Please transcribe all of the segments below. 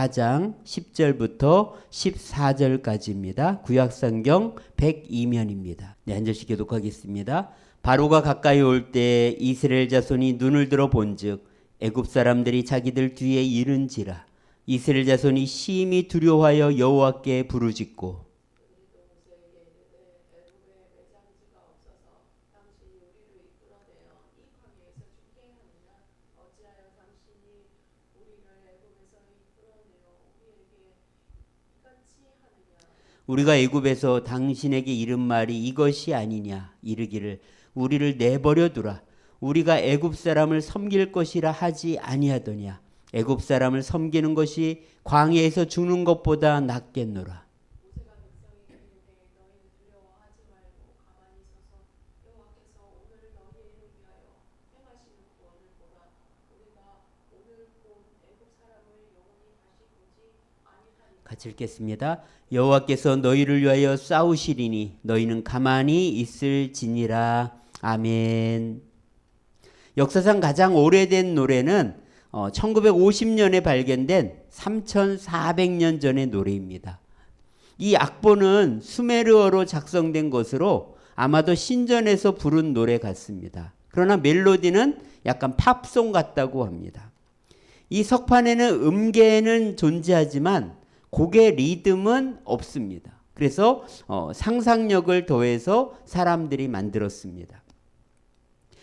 4장 10절부터 14절까지입니다. 구약성경 102면입니다. 네, 한 절씩 교독하겠습니다. 바로가 가까이 올 때 이스라엘 자손이 눈을 들어 본즉 애굽 사람들이 자기들 뒤에 이른지라. 이스라엘 자손이 심히 두려워하여 여호와께 부르짖고 우리가 애굽에서 당신에게 이른 말이 이것이 아니냐 이르기를 우리를 내버려 두라. 우리가 애굽 사람을 섬길 것이라 하지 아니하더냐. 애굽 사람을 섬기는 것이 광야에서 죽는 것보다 낫겠노라. 같이 읽겠습니다. 여호와께서 너희를 위하여 싸우시리니 너희는 가만히 있을지니라. 아멘. 역사상 가장 오래된 노래는 1950년에 발견된 3400년 전의 노래입니다. 이 악보는 수메르어로 작성된 것으로 아마도 신전에서 부른 노래 같습니다. 그러나 멜로디는 약간 팝송 같다고 합니다. 이 석판에는 음계는 존재하지만 곡의 리듬은 없습니다. 그래서 상상력을 더해서 사람들이 만들었습니다.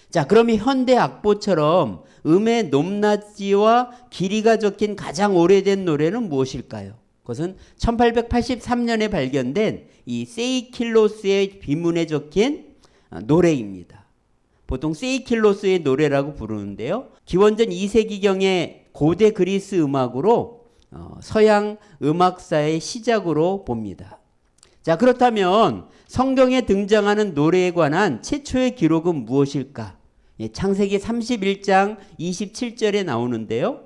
자, 그러면 현대 악보처럼 음의 높낮이와 길이가 적힌 가장 오래된 노래는 무엇일까요? 그것은 1883년에 발견된 이 세이킬로스의 비문에 적힌 노래입니다. 보통 세이킬로스의 노래라고 부르는데요. 기원전 2세기경의 고대 그리스 음악으로 서양 음악사의 시작으로 봅니다. 자, 그렇다면 성경에 등장하는 노래에 관한 최초의 기록은 무엇일까? 창세기 31장 27절에 나오는데요.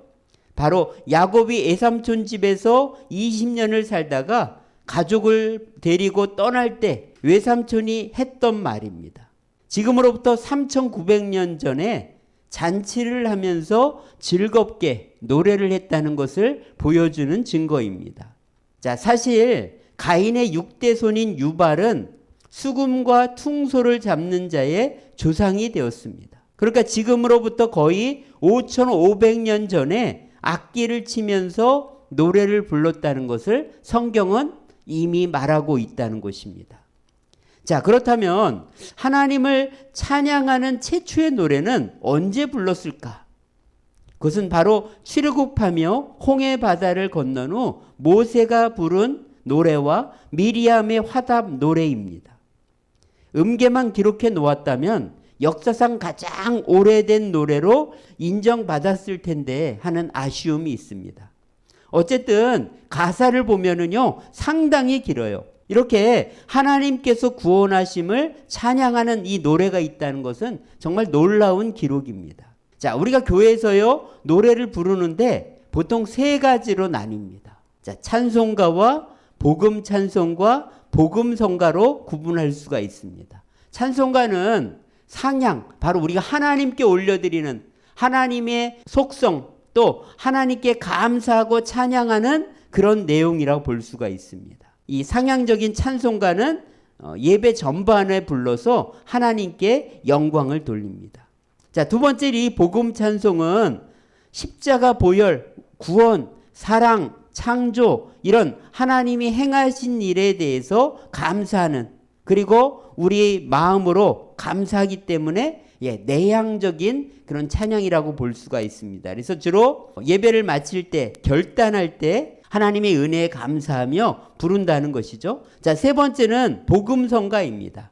바로 야곱이 외삼촌 집에서 20년을 살다가 가족을 데리고 떠날 때 외삼촌이 했던 말입니다. 지금으로부터 3900년 전에 잔치를 하면서 즐겁게 노래를 했다는 것을 보여주는 증거입니다. 자, 사실 가인의 6대 손인 유발은 수금과 퉁소를 잡는 자의 조상이 되었습니다. 그러니까 지금으로부터 거의 5500년 전에 악기를 치면서 노래를 불렀다는 것을 성경은 이미 말하고 있다는 것입니다. 자, 그렇다면 하나님을 찬양하는 최초의 노래는 언제 불렀을까? 그것은 바로 출애굽하며 홍해 바다를 건넌 후 모세가 부른 노래와 미리암의 화답 노래입니다. 음계만 기록해 놓았다면 역사상 가장 오래된 노래로 인정받았을 텐데 하는 아쉬움이 있습니다. 어쨌든 가사를 보면은요, 상당히 길어요. 이렇게 하나님께서 구원하심을 찬양하는 이 노래가 있다는 것은 정말 놀라운 기록입니다. 자, 우리가 교회에서요, 노래를 부르는데 보통 세 가지로 나뉩니다. 자, 찬송가와 복음 찬송과 복음 성가로 구분할 수가 있습니다. 찬송가는 상향, 바로 우리가 하나님께 올려드리는 하나님의 속성, 또 하나님께 감사하고 찬양하는 그런 내용이라고 볼 수가 있습니다. 이 상향적인 찬송가는 예배 전반에 불러서 하나님께 영광을 돌립니다. 자, 두 번째 이 복음 찬송은 십자가 보혈, 구원, 사랑, 창조 이런 하나님이 행하신 일에 대해서 감사하는, 그리고 우리 마음으로 감사하기 때문에 내향적인 그런 찬양이라고 볼 수가 있습니다. 그래서 주로 예배를 마칠 때, 결단할 때 하나님의 은혜에 감사하며 부른다는 것이죠. 자, 세 번째는 복음성가입니다.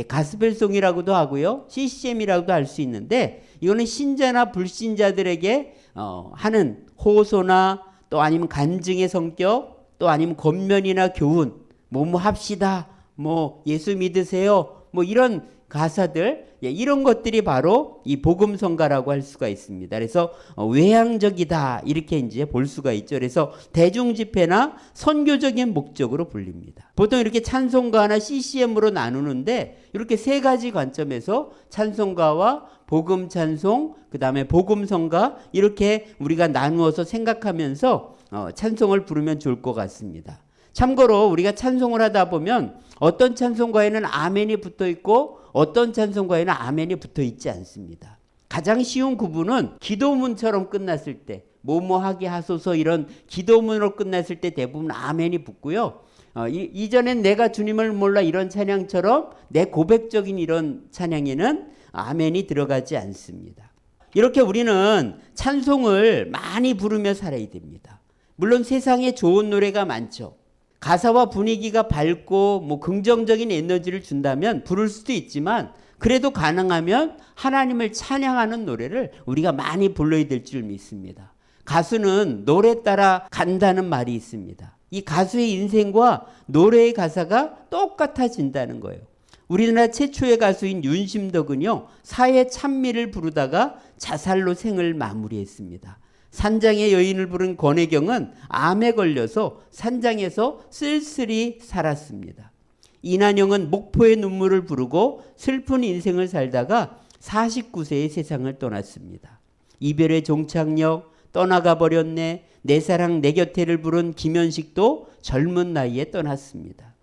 가스펠송이라고도 하고요, CCM이라고도 할 수 있는데, 이거는 신자나 불신자들에게 하는 호소나 또 아니면 간증의 성격, 또 아니면 권면이나 교훈, 뭐뭐 합시다, 뭐 예수 믿으세요, 뭐 이런 가사들, 이런 것들이 바로 이 복음성가라고 할 수가 있습니다. 그래서 외향적이다 이렇게 이제 볼 수가 있죠. 그래서 대중집회나 선교적인 목적으로 불립니다. 보통 이렇게 찬송가나 CCM으로 나누는데 이렇게 세 가지 관점에서 찬송가와 복음 찬송, 그 다음에 복음성가 이렇게 우리가 나누어서 생각하면서 찬송을 부르면 좋을 것 같습니다. 참고로 우리가 찬송을 하다 보면 어떤 찬송가에는 아멘이 붙어 있고 어떤 찬송가에는 아멘이 붙어 있지 않습니다. 가장 쉬운 구분은 기도문처럼 끝났을 때 뭐뭐하게 하소서 이런 기도문으로 끝났을 때 대부분 아멘이 붙고요. 이전엔 내가 주님을 몰라 이런 찬양처럼 내 고백적인 이런 찬양에는 아멘이 들어가지 않습니다. 이렇게 우리는 찬송을 많이 부르며 살아야 됩니다. 물론 세상에 좋은 노래가 많죠. 가사와 분위기가 밝고 긍정적인 에너지를 준다면 부를 수도 있지만 그래도 가능하면 하나님을 찬양하는 노래를 우리가 많이 불러야 될 줄 믿습니다. 가수는 노래 따라 간다는 말이 있습니다. 이 가수의 인생과 노래의 가사가 똑같아진다는 거예요. 우리나라 최초의 가수인 윤심덕은요, 사회 찬미를 부르다가 자살로 생을 마무리했습니다. 산장의 여인을 부른 권혜경은 암에 걸려서 산장에서 쓸쓸히 살았습니다. 이난영은 목포의 눈물을 부르고 슬픈 인생을 살다가 49세에 세상을 떠났습니다. 이별의 종착역, 떠나가 버렸네, 내 사랑 내 곁에를 부른 김현식도 젊은 나이에 떠났습니다.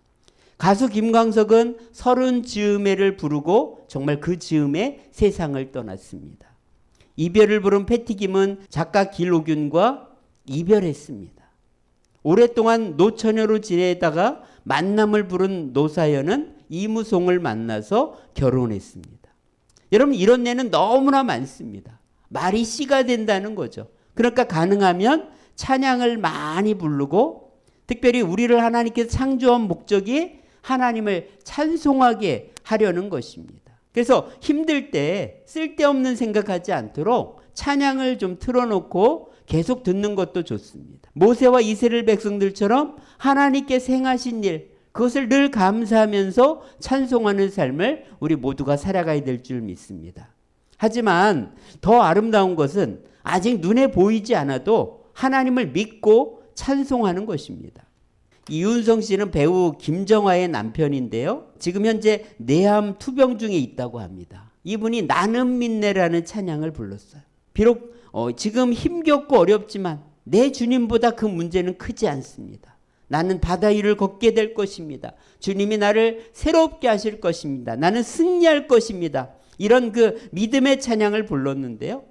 가수 김광석은 30 즈음에를 부르고 정말 그 즈음에 세상을 떠났습니다. 이별을 부른 패티김은 작가 길옥윤과 이별했습니다. 오랫동안 노처녀로 지내다가 만남을 부른 노사연은 이무송을 만나서 결혼했습니다. 여러분, 이런 예는 너무나 많습니다. 말이 씨가 된다는 거죠. 그러니까 가능하면 찬양을 많이 부르고, 특별히 우리를 하나님께서 창조한 목적이 하나님을 찬송하게 하려는 것입니다. 그래서 힘들 때 쓸데없는 생각하지 않도록 찬양을 좀 틀어놓고 계속 듣는 것도 좋습니다. 모세와 이스라엘 백성들처럼 하나님께서 행하신 일, 그것을 늘 감사하면서 찬송하는 삶을 우리 모두가 살아가야 될 줄 믿습니다. 하지만 더 아름다운 것은 아직 눈에 보이지 않아도 하나님을 믿고 찬송하는 것입니다. 이윤성 씨는 배우 김정화의 남편인데요. 지금 현재 내암 투병 중에 있다고 합니다. 이분이 나는 믿네라는 찬양을 불렀어요. 비록 지금 힘겹고 어렵지만 내 주님보다 그 문제는 크지 않습니다. 나는 바다 위를 걷게 될 것입니다. 주님이 나를 새롭게 하실 것입니다. 나는 승리할 것입니다. 이런 그 믿음의 찬양을 불렀는데요.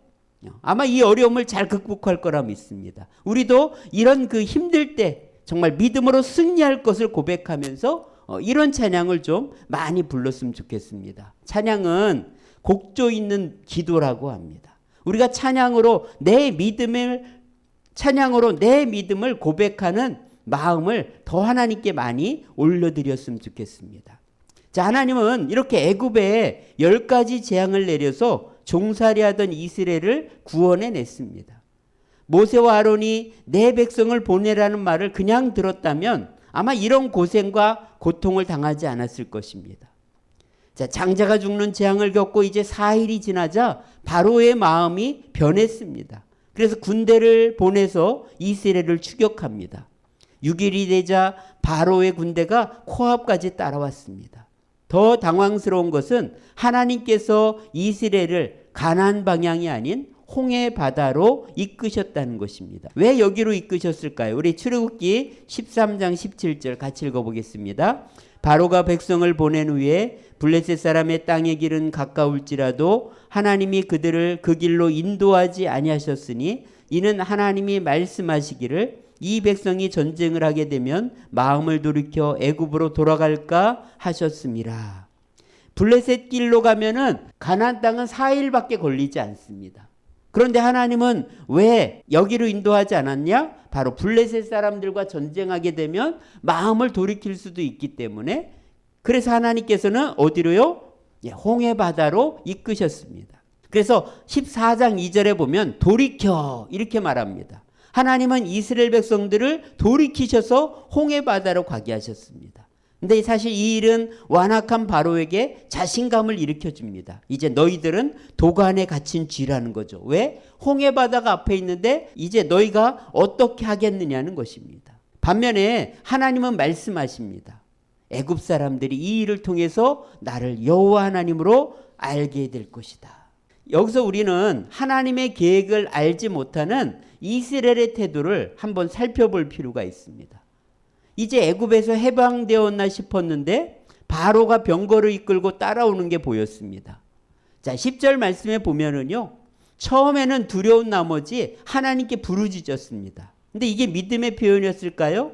아마 이 어려움을 잘 극복할 거라 믿습니다. 우리도 이런 그 힘들 때 정말 믿음으로 승리할 것을 고백하면서 이런 찬양을 좀 많이 불렀으면 좋겠습니다. 찬양은 곡조 있는 기도라고 합니다. 우리가 찬양으로 내 믿음을 고백하는 마음을 더 하나님께 많이 올려드렸으면 좋겠습니다. 자, 하나님은 이렇게 애굽에 10가지 재앙을 내려서 종살이하던 이스라엘을 구원해냈습니다. 모세와 아론이 내 백성을 보내라는 말을 그냥 들었다면 아마 이런 고생과 고통을 당하지 않았을 것입니다. 자, 장자가 죽는 재앙을 겪고 이제 4일이 지나자 바로의 마음이 변했습니다. 그래서 군대를 보내서 이스라엘을 추격합니다. 6일이 되자 바로의 군대가 코앞까지 따라왔습니다. 더 당황스러운 것은 하나님께서 이스라엘을 가나안 방향이 아닌 홍해 바다로 이끄셨다는 것입니다. 왜 여기로 이끄셨을까요? 우리 출애굽기 13장 17절 같이 읽어보겠습니다. 바로가 백성을 보낸 후에 블레셋 사람의 땅의 길은 가까울지라도 하나님이 그들을 그 길로 인도하지 아니하셨으니 이는 하나님이 말씀하시기를 이 백성이 전쟁을 하게 되면 마음을 돌이켜 애굽으로 돌아갈까 하셨습니다. 블레셋 길로 가면은 가나안 땅은 4일밖에 걸리지 않습니다. 그런데 하나님은 왜 여기로 인도하지 않았냐? 바로 블레셋 사람들과 전쟁하게 되면 마음을 돌이킬 수도 있기 때문에, 그래서 하나님께서는 어디로요? 홍해 바다로 이끄셨습니다. 그래서 14장 2절에 보면 돌이켜 이렇게 말합니다. 하나님은 이스라엘 백성들을 돌이키셔서 홍해 바다로 가게 하셨습니다. 근데 사실 이 일은 완악한 바로에게 자신감을 일으켜줍니다. 이제 너희들은 도간에 갇힌 쥐라는 거죠. 왜? 홍해 바다가 앞에 있는데 이제 너희가 어떻게 하겠느냐는 것입니다. 반면에 하나님은 말씀하십니다. 애굽 사람들이 이 일을 통해서 나를 여호와 하나님으로 알게 될 것이다. 여기서 우리는 하나님의 계획을 알지 못하는 이스라엘의 태도를 한번 살펴볼 필요가 있습니다. 이제 애굽에서 해방되었나 싶었는데 바로가 병거를 이끌고 따라오는 게 보였습니다. 자, 10절 말씀에 보면은요, 처음에는 두려운 나머지 하나님께 부르짖었습니다. 근데 이게 믿음의 표현이었을까요?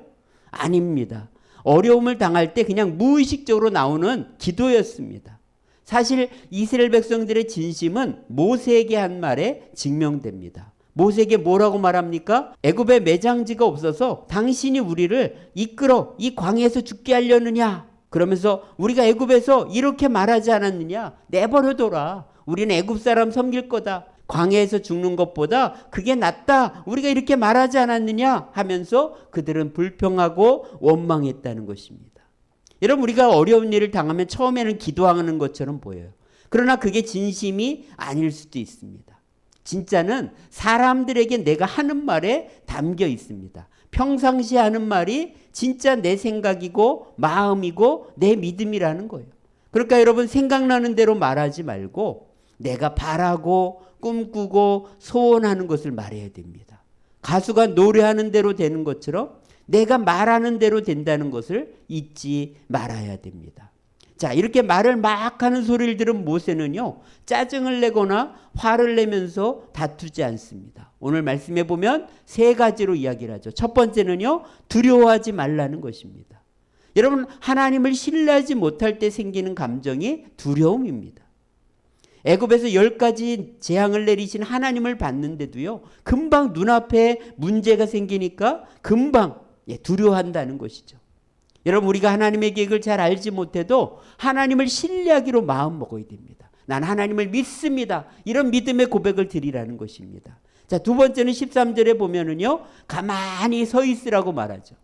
아닙니다. 어려움을 당할 때 그냥 무의식적으로 나오는 기도였습니다. 사실 이스라엘 백성들의 진심은 모세에게 한 말에 증명됩니다. 모세에게 뭐라고 말합니까? 애굽에 매장지가 없어서 당신이 우리를 이끌어 이 광야에서 죽게 하려느냐? 그러면서 우리가 애굽에서 이렇게 말하지 않았느냐? 내버려둬라. 우리는 애굽 사람 섬길 거다. 광야에서 죽는 것보다 그게 낫다. 우리가 이렇게 말하지 않았느냐? 하면서 그들은 불평하고 원망했다는 것입니다. 여러분, 우리가 어려운 일을 당하면 처음에는 기도하는 것처럼 보여요. 그러나 그게 진심이 아닐 수도 있습니다. 진짜는 사람들에게 내가 하는 말에 담겨 있습니다. 평상시에 하는 말이 진짜 내 생각이고 마음이고 내 믿음이라는 거예요. 그러니까 여러분, 생각나는 대로 말하지 말고 내가 바라고 꿈꾸고 소원하는 것을 말해야 됩니다. 가수가 노래하는 대로 되는 것처럼 내가 말하는 대로 된다는 것을 잊지 말아야 됩니다. 자, 이렇게 말을 막 하는 소리를 들은 모세는요, 짜증을 내거나 화를 내면서 다투지 않습니다. 오늘 말씀해 보면 세 가지로 이야기를 하죠. 첫 번째는요, 두려워하지 말라는 것입니다. 여러분, 하나님을 신뢰하지 못할 때 생기는 감정이 두려움입니다. 애굽에서 10가지 재앙을 내리신 하나님을 봤는데도요, 금방 눈앞에 문제가 생기니까 금방 두려워한다는 것이죠. 여러분, 우리가 하나님의 계획을 잘 알지 못해도 하나님을 신뢰하기로 마음 먹어야 됩니다. 난 하나님을 믿습니다. 이런 믿음의 고백을 드리라는 것입니다. 자, 두 번째는 13절에 보면은요, 가만히 서 있으라고 말하죠.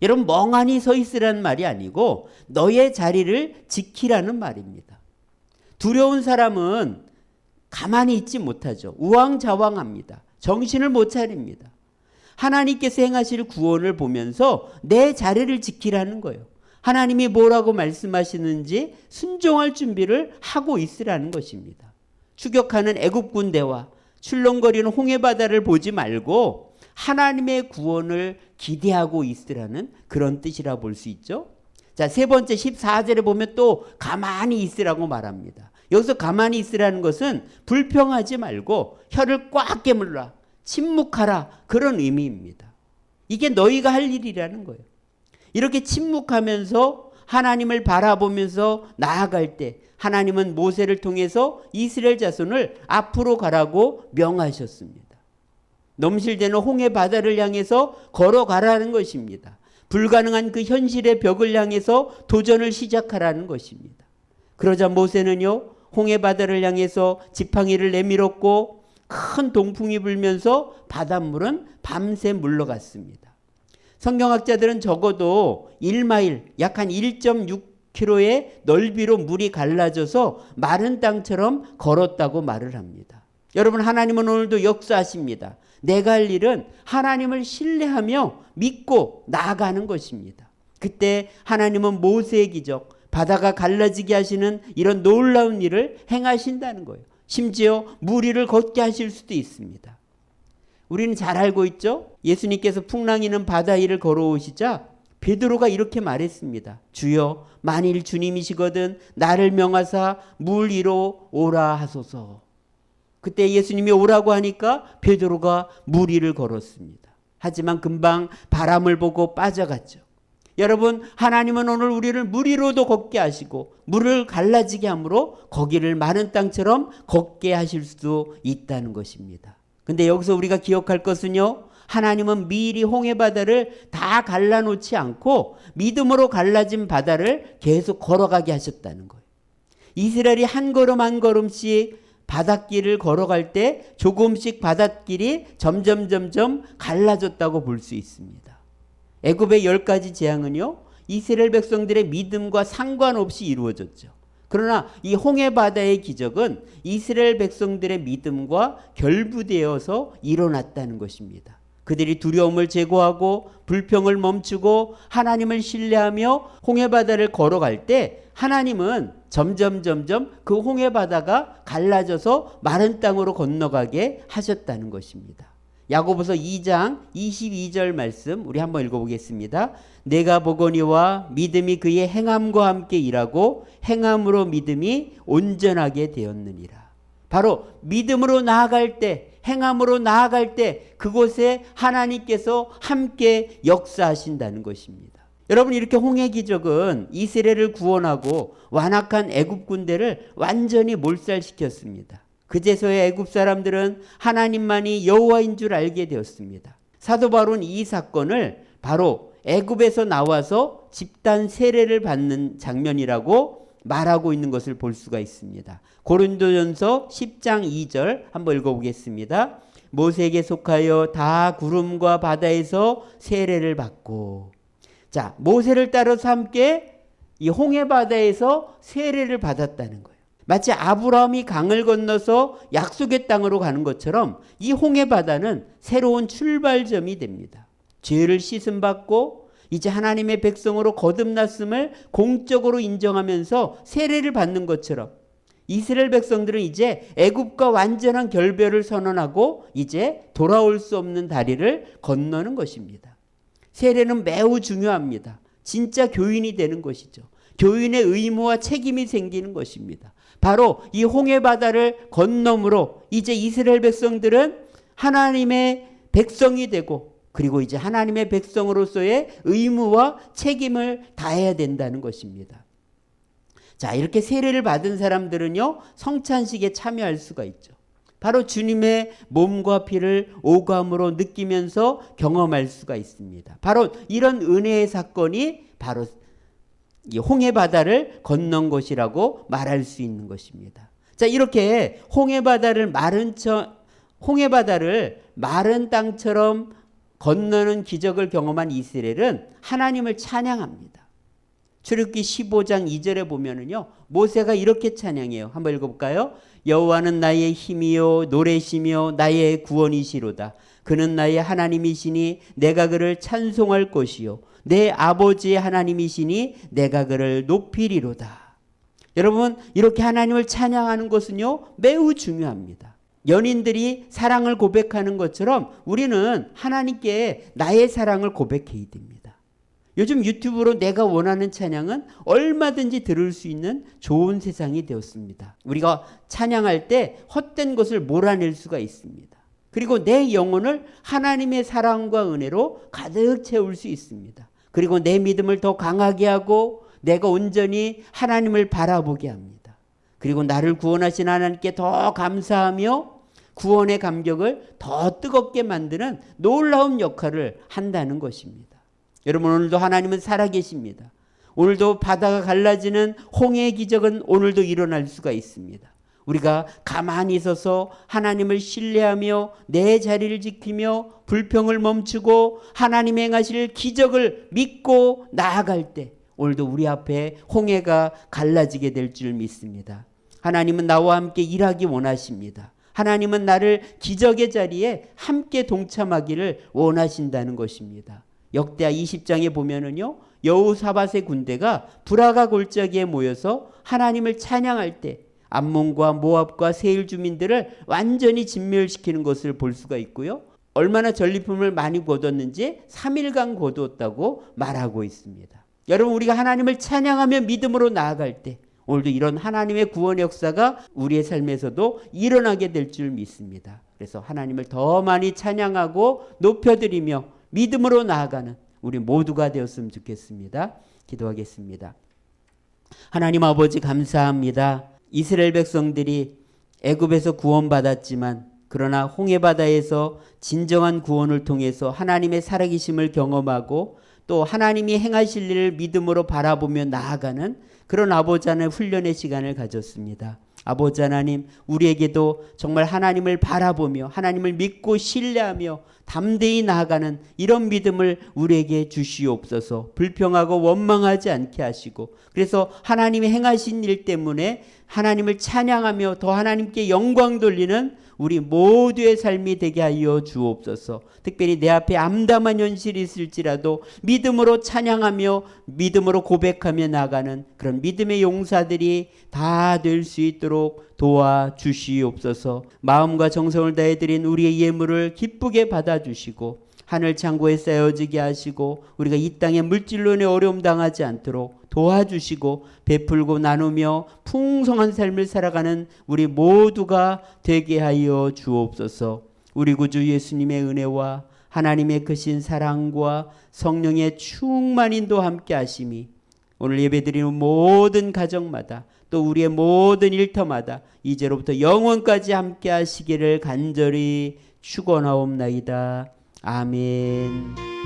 여러분, 멍하니 서 있으라는 말이 아니고 너의 자리를 지키라는 말입니다. 두려운 사람은 가만히 있지 못하죠. 우왕좌왕합니다. 정신을 못 차립니다. 하나님께서 행하실 구원을 보면서 내 자리를 지키라는 거예요. 하나님이 뭐라고 말씀하시는지 순종할 준비를 하고 있으라는 것입니다. 추격하는 애굽 군대와 출렁거리는 홍해바다를 보지 말고 하나님의 구원을 기대하고 있으라는 그런 뜻이라 볼 수 있죠. 자, 세 번째 14절에 보면 또 가만히 있으라고 말합니다. 여기서 가만히 있으라는 것은 불평하지 말고 혀를 꽉 깨물라, 침묵하라, 그런 의미입니다. 이게 너희가 할 일이라는 거예요. 이렇게 침묵하면서 하나님을 바라보면서 나아갈 때 하나님은 모세를 통해서 이스라엘 자손을 앞으로 가라고 명하셨습니다. 넘실대는 홍해 바다를 향해서 걸어가라는 것입니다. 불가능한 그 현실의 벽을 향해서 도전을 시작하라는 것입니다. 그러자 모세는요, 홍해 바다를 향해서 지팡이를 내밀었고 큰 동풍이 불면서 바닷물은 밤새 물러갔습니다. 성경학자들은 적어도 1마일, 약 한 1.6km의 넓이로 물이 갈라져서 마른 땅처럼 걸었다고 말을 합니다. 여러분, 하나님은 오늘도 역사하십니다. 내가 할 일은 하나님을 신뢰하며 믿고 나아가는 것입니다. 그때 하나님은 모세의 기적, 바다가 갈라지게 하시는 이런 놀라운 일을 행하신다는 거예요. 심지어 물 위를 걷게 하실 수도 있습니다. 우리는 잘 알고 있죠? 예수님께서 풍랑이는 바다 위를 걸어오시자 베드로가 이렇게 말했습니다. 주여, 만일 주님이시거든 나를 명하사 물 위로 오라 하소서. 그때 예수님이 오라고 하니까 베드로가 물 위를 걸었습니다. 하지만 금방 바람을 보고 빠져갔죠. 여러분, 하나님은 오늘 우리를 물 위로도 걷게 하시고 물을 갈라지게 함으로 거기를 마른 땅처럼 걷게 하실 수도 있다는 것입니다. 근데 여기서 우리가 기억할 것은요, 하나님은 미리 홍해바다를 다 갈라놓지 않고 믿음으로 갈라진 바다를 계속 걸어가게 하셨다는 거예요. 이스라엘이 한 걸음 한 걸음씩 바닷길을 걸어갈 때 조금씩 바닷길이 점점 갈라졌다고 볼 수 있습니다. 애굽의 10가지 재앙은요, 이스라엘 백성들의 믿음과 상관없이 이루어졌죠. 그러나 이 홍해바다의 기적은 이스라엘 백성들의 믿음과 결부되어서 일어났다는 것입니다. 그들이 두려움을 제거하고 불평을 멈추고 하나님을 신뢰하며 홍해바다를 걸어갈 때 하나님은 점점 그 홍해 바다가 갈라져서 마른 땅으로 건너가게 하셨다는 것입니다. 야고보서 2장 22절 말씀 우리 한번 읽어보겠습니다. 내가 보거니와 믿음이 그의 행함과 함께 일하고 행함으로 믿음이 온전하게 되었느니라. 바로 믿음으로 나아갈 때, 행함으로 나아갈 때 그곳에 하나님께서 함께 역사하신다는 것입니다. 여러분, 이렇게 홍해 기적은 이스라엘을 구원하고 완악한 애굽 군대를 완전히 몰살시켰습니다. 그제서야 애굽 사람들은 하나님만이 여호와인 줄 알게 되었습니다. 사도 바울은 이 사건을 바로 애굽에서 나와서 집단 세례를 받는 장면이라고 말하고 있는 것을 볼 수가 있습니다. 고린도전서 10장 2절 한번 읽어보겠습니다. 모세에게 속하여 다 구름과 바다에서 세례를 받고, 자, 모세를 따라서 함께 이 홍해 바다에서 세례를 받았다는 거예요. 마치 아브라함이 강을 건너서 약속의 땅으로 가는 것처럼 이 홍해 바다는 새로운 출발점이 됩니다. 죄를 씻음 받고 이제 하나님의 백성으로 거듭났음을 공적으로 인정하면서 세례를 받는 것처럼 이스라엘 백성들은 이제 애굽과 완전한 결별을 선언하고 이제 돌아올 수 없는 다리를 건너는 것입니다. 세례는 매우 중요합니다. 진짜 교인이 되는 것이죠. 교인의 의무와 책임이 생기는 것입니다. 바로 이 홍해 바다를 건너므로 이제 이스라엘 백성들은 하나님의 백성이 되고, 그리고 이제 하나님의 백성으로서의 의무와 책임을 다해야 된다는 것입니다. 자, 이렇게 세례를 받은 사람들은요, 성찬식에 참여할 수가 있죠. 바로 주님의 몸과 피를 오감으로 느끼면서 경험할 수가 있습니다. 바로 이런 은혜의 사건이 바로 이 홍해 바다를 건넌 것이라고 말할 수 있는 것입니다. 자, 이렇게 홍해 바다를 마른 땅처럼 건너는 기적을 경험한 이스라엘은 하나님을 찬양합니다. 출애굽기 15장 2절에 보면은요, 모세가 이렇게 찬양해요. 한번 읽어볼까요? 여호와는 나의 힘이요 노래시며 나의 구원이시로다. 그는 나의 하나님이시니 내가 그를 찬송할 것이요 내 아버지의 하나님이시니 내가 그를 높이리로다. 여러분, 이렇게 하나님을 찬양하는 것은요, 매우 중요합니다. 연인들이 사랑을 고백하는 것처럼 우리는 하나님께 나의 사랑을 고백해야 됩니다. 요즘 유튜브로 내가 원하는 찬양은 얼마든지 들을 수 있는 좋은 세상이 되었습니다. 우리가 찬양할 때 헛된 것을 몰아낼 수가 있습니다. 그리고 내 영혼을 하나님의 사랑과 은혜로 가득 채울 수 있습니다. 그리고 내 믿음을 더 강하게 하고 내가 온전히 하나님을 바라보게 합니다. 그리고 나를 구원하신 하나님께 더 감사하며 구원의 감격을 더 뜨겁게 만드는 놀라운 역할을 한다는 것입니다. 여러분, 오늘도 하나님은 살아계십니다. 오늘도 바다가 갈라지는 홍해의 기적은 오늘도 일어날 수가 있습니다. 우리가 가만히 있어서 하나님을 신뢰하며 내 자리를 지키며 불평을 멈추고 하나님 행하실 기적을 믿고 나아갈 때 오늘도 우리 앞에 홍해가 갈라지게 될 줄 믿습니다. 하나님은 나와 함께 일하기 원하십니다. 하나님은 나를 기적의 자리에 함께 동참하기를 원하신다는 것입니다. 역대하 20장에 보면은요, 여호사밧의 군대가 브라가 골짜기에 모여서 하나님을 찬양할 때 암몬과 모압과 세일 주민들을 완전히 진멸시키는 것을 볼 수가 있고요. 얼마나 전리품을 많이 거뒀는지 3일간 거두었다고 말하고 있습니다. 여러분, 우리가 하나님을 찬양하며 믿음으로 나아갈 때 오늘도 이런 하나님의 구원 역사가 우리의 삶에서도 일어나게 될 줄 믿습니다. 그래서 하나님을 더 많이 찬양하고 높여드리며 믿음으로 나아가는 우리 모두가 되었으면 좋겠습니다. 기도하겠습니다. 하나님 아버지, 감사합니다. 이스라엘 백성들이 애굽에서 구원받았지만 그러나 홍해바다에서 진정한 구원을 통해서 하나님의 살아계심을 경험하고 또 하나님이 행하실 일을 믿음으로 바라보며 나아가는 그런 아버지 하나님의 훈련의 시간을 가졌습니다. 아버지 하나님, 우리에게도 정말 하나님을 바라보며 하나님을 믿고 신뢰하며 담대히 나아가는 이런 믿음을 우리에게 주시옵소서. 불평하고 원망하지 않게 하시고, 그래서 하나님이 행하신 일 때문에 하나님을 찬양하며 더 하나님께 영광 돌리는 우리 모두의 삶이 되게 하여 주옵소서. 특별히 내 앞에 암담한 현실이 있을지라도 믿음으로 찬양하며 믿음으로 고백하며 나가는 그런 믿음의 용사들이 다 될 수 있도록 도와주시옵소서. 마음과 정성을 다해 드린 우리의 예물을 기쁘게 받아주시고 하늘 창고에 쌓여지게 하시고 우리가 이 땅에 물질론에 어려움 당하지 않도록 도와주시고 베풀고 나누며 풍성한 삶을 살아가는 우리 모두가 되게 하여 주옵소서. 우리 구주 예수님의 은혜와 하나님의 크신 사랑과 성령의 충만 인도 함께 하심이 오늘 예배드리는 모든 가정마다 또 우리의 모든 일터마다 이제로부터 영원까지 함께 하시기를 간절히 축원하옵나이다. 아멘.